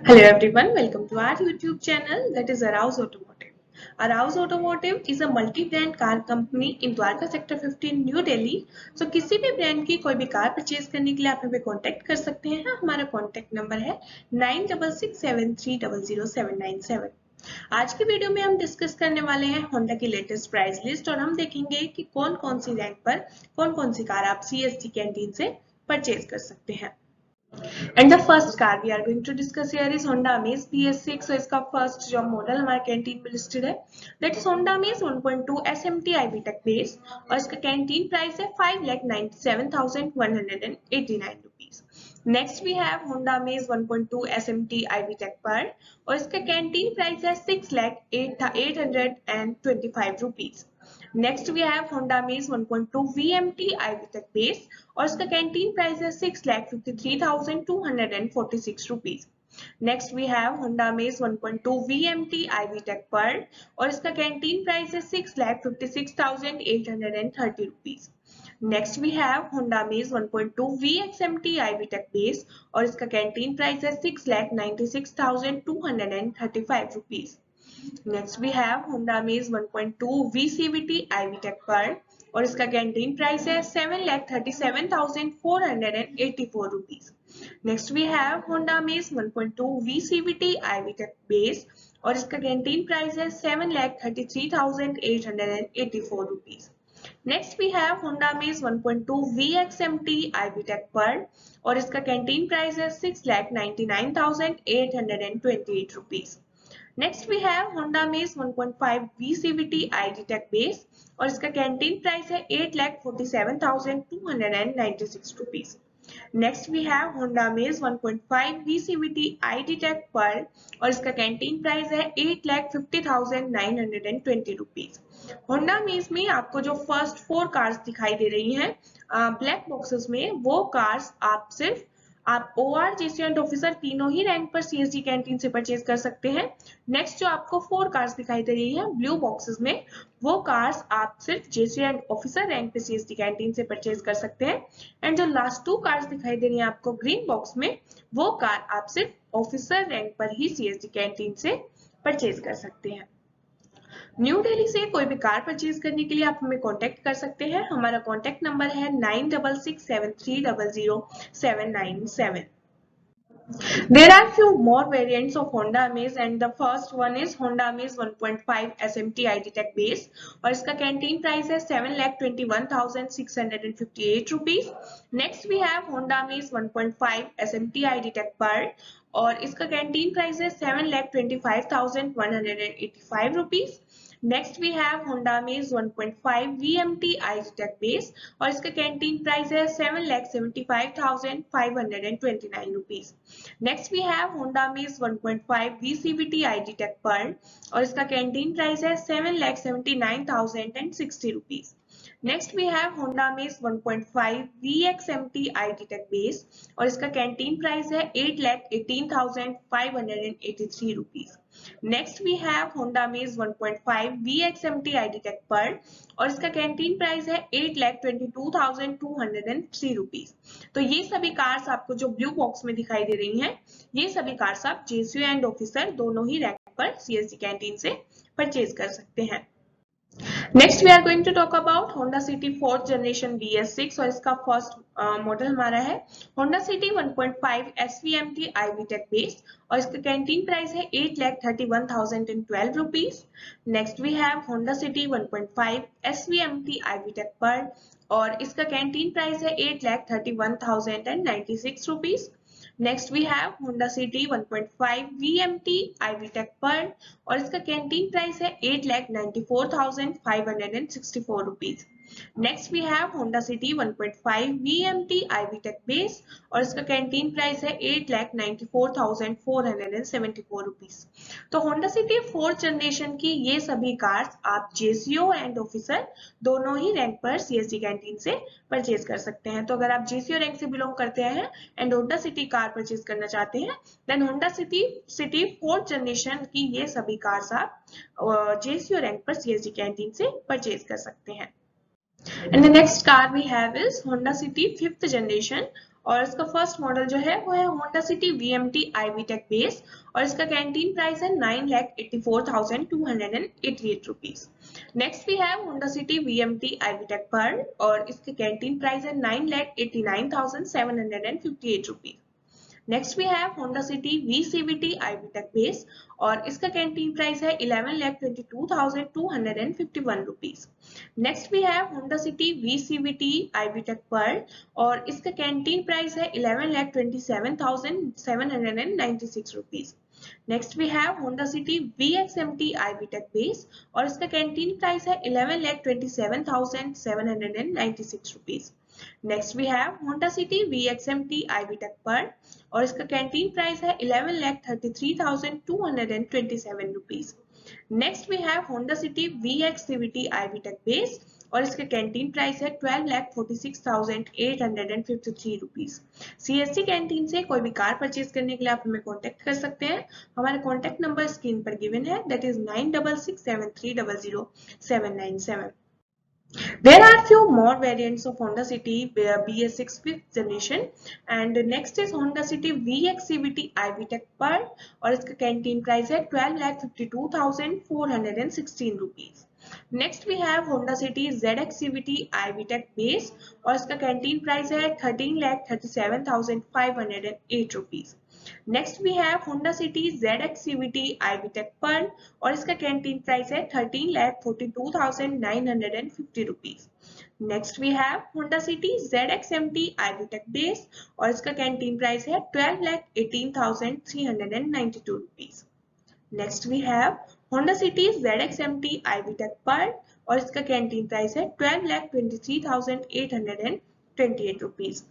Hello everyone, welcome to our YouTube channel that is Arouse Automotive. Arouse Automotive is a multi-brand car company in Dwarka Sector 15 New Delhi. So किसी भी brand की कोई भी car purchase करने के लिए आप हमें कांटेक्ट कर सकते हैं। हमारा कांटेक्ट नंबर है 9667300797। आज की वीडियो में हम डिस्कस करने वाले हैं होंडा की लेटेस्ट प्राइस लिस्ट और हम देखेंगे कि कौन कौन सी रैंक पर कौन कौन सी कार आप CSG कैंटीन से परचेज कर सकते हैं। And the first car we are going to discuss here is Honda Amaze PS6. So इसका first जो मॉडल हमारे कैंटीन में लिस्टेड है that is Honda Amaze 1.2 SMT IB Tech base और इसका कैंटीन प्राइस है 5,97,189 rupees. Next we have Honda Amaze 1.2 SMT IB Tech Pearl और इसका कैंटीन प्राइस है 6,08,825 rupees. Next we have Honda Amaze 1.2 VMT IV Tech base और इसका canteen price है 6,53,246 rupees. Next we have Honda Amaze 1.2 VMT IV Tech pearl और इसका canteen price है 6,56,830 rupees. Next we have Honda Amaze 1.2 VXMT IV Tech base और इसका canteen price है 6,96,235 rupees. Next we have Honda Amaze 1.2 VCVT IV Tech pearl और इसका canteen price है 7,37,484 rupees. Next we have Honda Amaze 1.2 VCVT IV Tech base और इसका canteen price है 7,33,884 rupees. Next we have Honda Amaze 1.2 VXMT IV Tech pearl और इसका canteen price है 6,99,828 rupees. Next we have Honda Amaze 1.5 VCVT ID Tech base और इसका canteen price है 8,47,296 rupees. Next we have Honda Amaze 1.5 VCVT ID Tech pearl और इसका canteen price है 8,50,920 rupees. Honda amaze में आपको जो फर्स्ट 4 कार्स दिखाई दे रही हैं ब्लैक बॉक्सेस में, वो कार्स आप सिर्फ OR JC एंड ऑफिसर तीनों ही रैंक पर CSG कैंटीन से परचेज कर सकते हैं। नेक्स्ट जो आपको 4 कार्स दिखाई दे रही है ब्लू बॉक्सेस में, वो कार्स आप सिर्फ JC एंड ऑफिसर रैंक पे CSG कैंटीन से परचेज कर सकते हैं। एंड जो लास्ट 2 कार्स दिखाई दे रही है आपको ग्रीन बॉक्स में, वो कार आप सिर्फ ऑफिसर रैंक पर ही CSG कैंटीन से परचेज कर सकते हैं। न्यू दिल्ली से कोई भी कार परचेज करने के लिए आप हमें कांटेक्ट कर सकते हैं। हमारा कांटेक्ट नंबर है 9667300797। There are few more variants of Honda Amaze and the first one is Honda Amaze 1.5 SMT ID Tech base और इसका कैंटीन प्राइस है 7,21,658 rupees. Next we have Honda Amaze 1.5 SMT ID Tech pearl और इसका canteen price है 7,25,185 rupees. Next we have Honda Amaze 1.5 VMT IG Tech base और इसका canteen price है 7,75,529 rupees. Next we have Honda Amaze 1.5 VCVT IG Tech pearl और इसका canteen price है 7,79,060 rupees. Next we have Honda Amaze 1.5 VXMT ID Tech base और इसका canteen price है 8,18,583 rupees. Next we have Honda Amaze 1.5 VXMT ID Tech pearl और इसका canteen price है 8,22,203 rupees. तो ये सभी कार्स आपको जो ब्लू बॉक्स में दिखाई दे रही हैं, ये सभी कार्स आप JCO एंड ऑफिसर दोनों ही रैंक पर CSG कैंटीन से परचेज कर सकते हैं। Next we are going to talk about Honda City 4th generation BS6 और इसका फर्स्ट मॉडल हमारा है Honda City 1.5 SVMT IV Tech base और इसका कैंटीन प्राइस है 8,31,012 rupees. Next we have Honda City 1.5 SVMT IV Tech pearl और इसका canteen price है 8,31,096 rupees. Next we have Honda City 1.5 VMT IV Tech pearl और इसका कैंटीन प्राइस है 8,94,564 rupees. Next we have Honda City 1.5 VMT IV Tech base और इसका canteen price है 8,94,474 rupees. तो होंडा सिटी 4th जनरेशन की ये सभी कार्स आप JCO एंड ऑफिसर दोनों ही रैंक पर CSG कैंटीन से परचेज कर सकते हैं। तो अगर आप JCO रैंक से बिलोंग करते हैं and Honda city car purchase करना चाहते हैं, then Honda City 4th generation की ये सभी कार्स आप JCO रैंक पर CSG कैंटीन से परचेज कर सकते हैं। And the next car we have is Honda City 5th generation और इसका फर्स्ट मॉडल जो है वो है Honda City VMT IV tech base और इसका कैंटीन प्राइस है 9,84,288 rupees. Next we have Honda City VMT IV tech pearl और इसके कैंटीन प्राइस है 9,89,758 rupees. Next we have Honda City VCVT IV tech base और इसका कैंटीन प्राइस है 11,22,251 rupees. Next we have Honda City VCVT IV tech pearl और इसका canteen price है 11,27,796 rupees. Next we have Honda City VXMT IV tech base और इसका canteen price है 11,27,796 rupees. Next we have Honda City VXMT IV tech pearl और इसका canteen price है 11,33,227 rupees. Next we have Honda City VXCVT IV tech base और इसका canteen price है 12,46,853 rupees. CSC canteen से कोई भी कार परचेज करने के लिए आप हमें कांटेक्ट कर सकते हैं। हमारा कांटेक्ट नंबर स्क्रीन पर गिवन है, that is 9667300797। There are few more variants of Honda City BS6 5th generation and next is Honda City VXCVT IV Tech Pearl और इसका कैंटीन प्राइस है 12,52,416 rupees. Next we have Honda City ZXCVT IV Tech Base और इसका canteen price है 13,37,508 rupees. Next we have Honda City ZXCVT IV Tech Pearl और इसका canteen price है 13,42,950 rupees. Next we have Honda City ZXMT IV Tech Base और इसका canteen price है 12,18,392 rupees. Next we have Honda City ZXMT IV Tech Pearl और इसका canteen price है 12,23,828 rupees.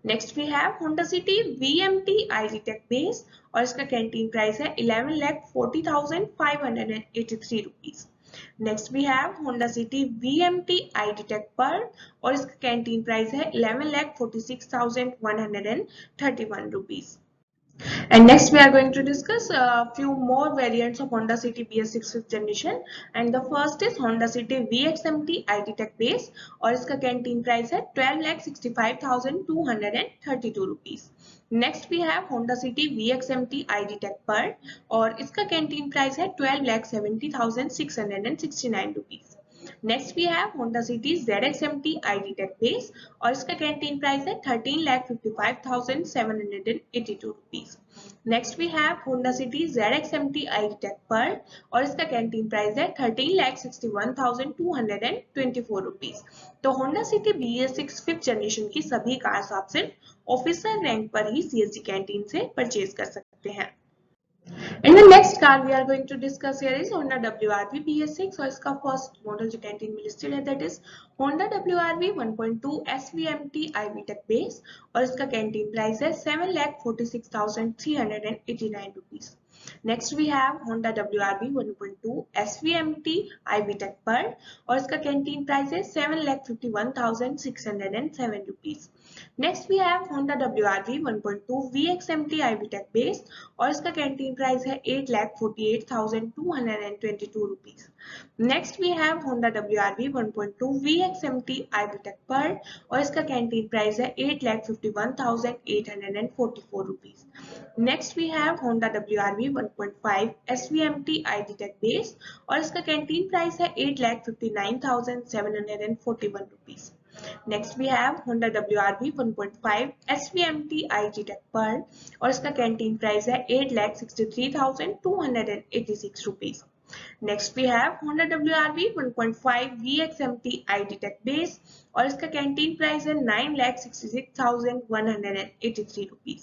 Next we have Honda City VMT IG Tech Base और इसका canteen price है 11,40,583 rupees. Next we have Honda City VMT ID Tech Pearl और इसका canteen price है 11,46,131 rupees. And next we are going to discuss a few more variants of Honda City BS6 5th generation and the first is Honda City VXMT ID Tech Base और इसका canteen price है 12,65,232 rupees. Next we have Honda City VXMT ID Tech Pearl और इसका canteen price है 12,70,669 rupees. Next we have Honda City ZXMT ID Tech Base और इसका canteen price है 13,55,782 rupees. Next we have Honda City ZXMT ID Tech Pearl और इसका canteen price है 13,61,224 rupees. तो Honda City BS6 5th generation की सभी कार्स आप सिर्फ ऑफिसर रैंक पर ही CSG कैंटीन से परचेज कर सकते हैं। And the next car we are going to discuss here is Honda WRV BS6 और इसका फर्स्ट मॉडल जो कैंटीन में लिस्टेड है that is Honda WRV 1.2 SVMT IV Tech Base और इसका कैंटीन प्राइस है 7,46,389 rupees. Next we have Honda WRV 1.2 SVMT IV Tech Pearl और इसका कैंटीन प्राइस है 7,51,607 rupees. Next we have Honda WRV 1.2 VXMT IV Tech Base और इसका canteen price है 8,48,222 rupees. Next we have Honda WRV 1.2 VXMT IV Tech Pearl और इसका canteen price है 8,51,844 rupees. Next we have Honda WRV 1.5 SVMT ID Tech Base और इसका canteen price है 8,59,741 rupees. Next we have Honda WRV 1.5 SVMT IG Tech Pearl और इसका canteen price है 8,63,286 rupees. Next we have Honda WRV 1.5 VXMT ID Tech Base और इसका canteen price है 9,66,183 rupees.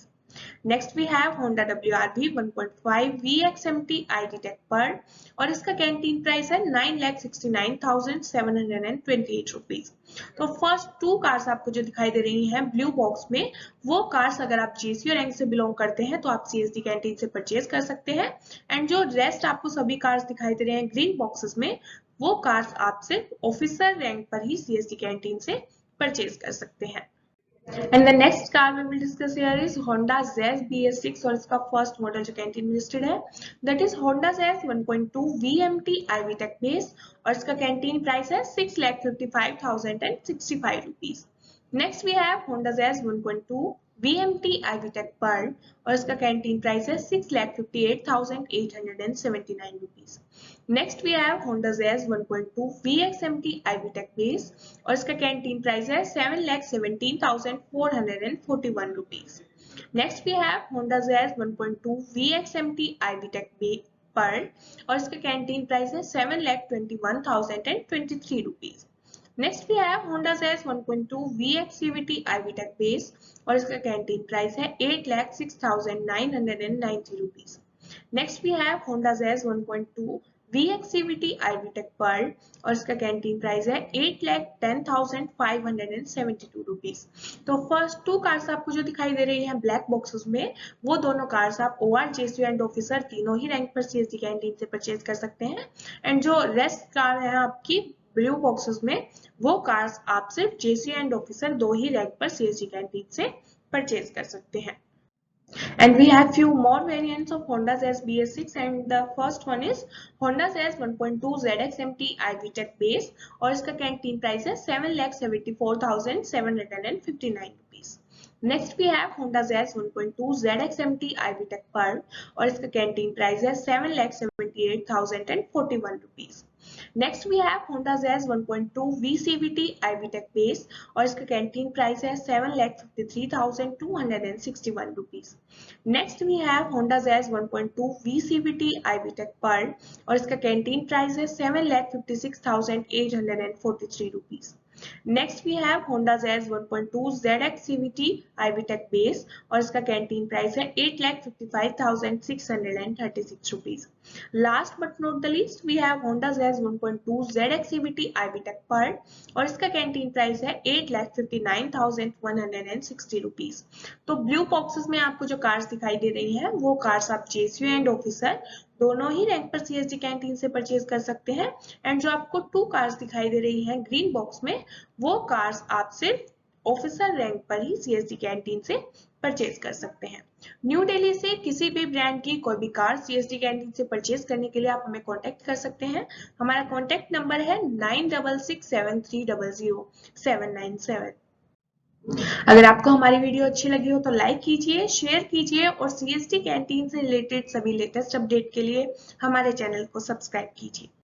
Next we have Honda WRV 1.5 VXMT ID Tech Pearl और इसका canteen price है 9,69,728 rupees. तो फर्स्ट टू कार्स आपको जो दिखाई दे रही हैं ब्लू बॉक्स में, वो कार्स अगर आप JCO रैंक से बिलोंग करते हैं तो आप CSD कैंटीन से परचेज कर सकते हैं एंड जो रेस्ट आपको सभी कार्स दिखाई दे रहे हैं ग्रीन बॉक्सेस में, वो कार्स आप सिर्फ ऑफिसर रैंक पर ही CSD कैंटीन से परचेज कर सकते हैं। And the next car we will discuss here is Honda Jazz BS6 और इसका फर्स्ट मॉडल जो कैंटीन में लिस्टेड है that is Honda Jazz 1.2 VMT IV Tech Base और इसका कैंटीन प्राइस है 6,55,065 rupees. Next we have Honda Jazz 1.2 VMT Ivy Tech Pearl और इसका कैंटीन प्राइस है 6,58,879 rupees. Next we have Honda Jazz 1.2 VXMT Ivy Tech Base और इसका canteen price है 7,17,441 rupees. Next we have Honda Jazz 1.2 VXMT Ivy Tech Pearl और इसका canteen price है 7,21,023 rupees. Next we have Honda Jazz 1.2 VX CVT Ivy Tech Base और इसका canteen price है 8,06,990 rupees. Next we have Honda Jazz 1.2 VX CVT Ivy Tech Pearl और इसका canteen price है 8,10,572 rupees. तो फर्स्ट टू कार्स आपको जो दिखाई दे रही है ब्लैक बॉक्सेस में, वो दोनों कार्स आप OR, JCU एंड ऑफिसर तीनों ही रैंक पर CSD कैंटीन से परचेज कर सकते हैं। एंड जो रेस्ट कार है आपकी ब्लू बॉक्सेस में, वो कार्स आप सिर्फ JCU एंड ऑफिसर दो ही रैंक पर CSD कैंटीन से परचेज कर सकते हैं। And we have few more variants of Honda Jazz BS6 and the first one is Honda Jazz 1.2 ZXMT Ivy Tech Base और इसका कैंटीन प्राइस है 7,74,759 rupees. Next we have Honda Jazz 1.2 ZXMT Ivy Tech Pearl और इसका canteen price है 7,78,041 rupees. Next we have Honda Jazz 1.2 VCVT Ivy Tech Base और इसका canteen price है 7,53,261 rupees. Next we have Honda Jazz 1.2 VCVT Ivy Tech Pearl और इसका canteen price है 7,56,843 rupees. Next we have Honda Jazz 1.2 ZX CVT Ivy Tech Base और इसका canteen price है 8,55,636 rupees. Last but not the least we have Honda Jazz 1.2 ZX CVT Ivy Tech Pearl और इसका canteen price है 8,59,160 rupees. तो blue boxes में आपको जो कार्स दिखाई दे रही है, वो कार्स आप JCU एंड ऑफिसर दोनों ही रैंक पर CSD कैंटीन से परचेज कर सकते हैं। एंड जो आपको टू कार्स दिखाई दे रही है ग्रीन बॉक्स में, वो कार्स आप सिर्फ ऑफिसर रैंक पर ही CSD कैंटीन से परचेज कर सकते हैं। न्यू दिल्ली से किसी भी ब्रांड की कोई भी कार CSD कैंटीन से परचेज करने के लिए आप हमें कांटेक्ट कर सकते हैं। हमारा कांटेक्ट नंबर है 9667300797। अगर आपको हमारी वीडियो अच्छी लगी हो तो लाइक कीजिए, शेयर कीजिए और CSD कैंटीन से रिलेटेड सभी लेटेस्ट अपडेट के लिए हमारे चैनल को सब्सक्राइब कीजिए।